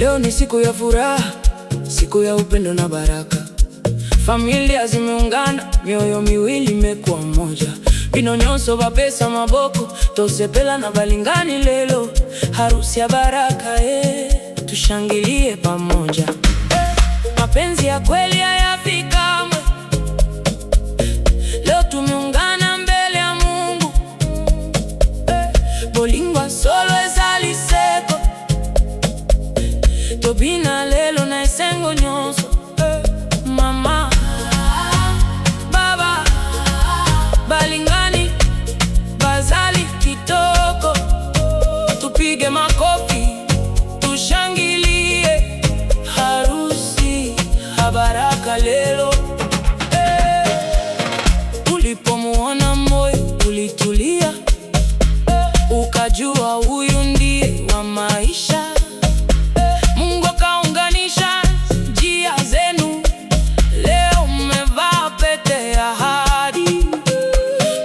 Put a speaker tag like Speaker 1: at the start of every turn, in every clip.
Speaker 1: Leo ni siku ya furaha, siku ya upendo na baraka. Familia zimeungana, mioyo miwili imekuwa moja. Bino nyonso bapesa maboko, tosepela na balingani lelo. Harusi ya baraka, tushangilie pamoja. Mapenzi ya kweli hayafiki kamwe. Leo tumeungana mbele ya Mungu. Bolingo solo ezali seko, tobina lelo na esengo nyonso. Mama, baba, balingani, bazali kitoko. Tupige makofi, tushangilie. Harusi ya baraka lelo. Ulipomuona moyo ulitulia, ukajua huyu ndiye wa maisha. Mungu akaunganisha njia zenu, leo mmevaa pete ya ahadi.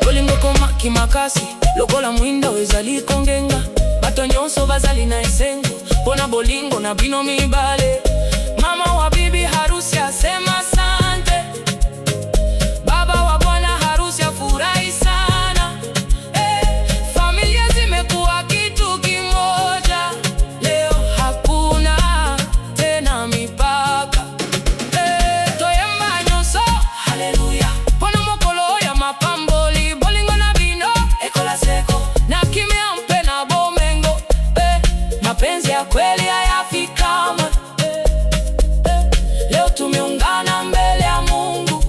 Speaker 1: Bolingo komaki makasi, lokola mwinda wezali kongenga. Bato nyonso bazali na esengo, pona bolingo na bino mibale. Mama wa bibi harusi asema asante, baba wa bwana harusi afurahi sana. Familia zimekuwa kitu kimoja, leo hakuna tena mipaka. Toyemba nyonso, haleluya, pona mokolo ya mapamboli. Bolingo na bino ekola seko, na kimya mpe na bomengo. Mapenzi ya kweli hayafiki kamwe. Leo tumeungana mbele ya Mungu.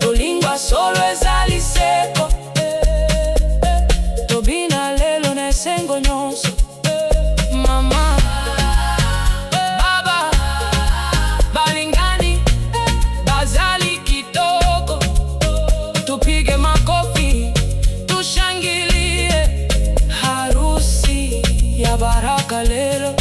Speaker 1: Bolingo solo ezali seko, tobina lelo na esengo nyonso. Mama, baba, balingani, bazali kitoko. Tupige makofi, tushangilie. Harusi ya baraka lelo.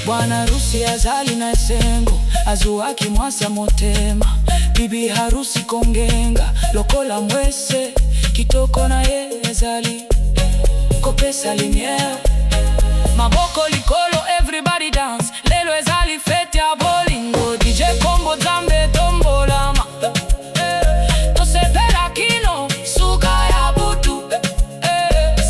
Speaker 1: Bwana harusi azali na esengo, azuaki mwasa motema. Bibi harusi kongenga, lokola mwese kitoko na ye ezali kopesa lumiere. Maboko likolo, everybody dance. Lelo ezali fete ya bolingo. DJ Kombo Zambe tombolama, tosepela kino suka ya butu.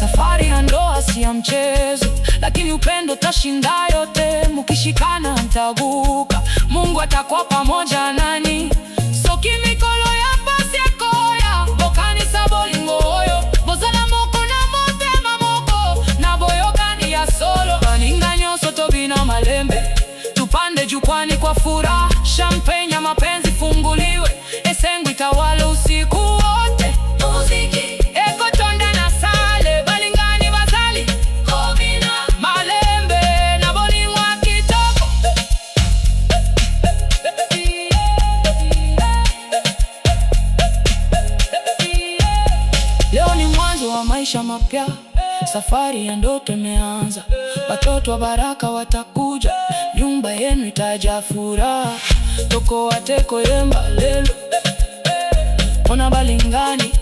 Speaker 1: Safari ya ndoa si ya mchezo, lakini upendo tashinda yote. Mukishikana mtavuka, Mungu atakuwa pamoja nani. Soki mikolo ya pasi ya koya, bokanisa bolingo oyo. Bozala moko na motema moko, na boyokani ya solo. Baninga nyonso tobina malembe, tupande jukwani kwa furaha. Champagne ya mapenzi funguliwe, esengo itawale usiku wote. Muziki ekotonda na sale, balingani bazali kobina malembe na bolingo kitoko. Leo ni mwanzo wa maisha mapya, safari ya ndoto imeanza. Watoto wa baraka watakuja, nyumba yenu itajaa furaha. Toko wateko yemba lelo, ona balingani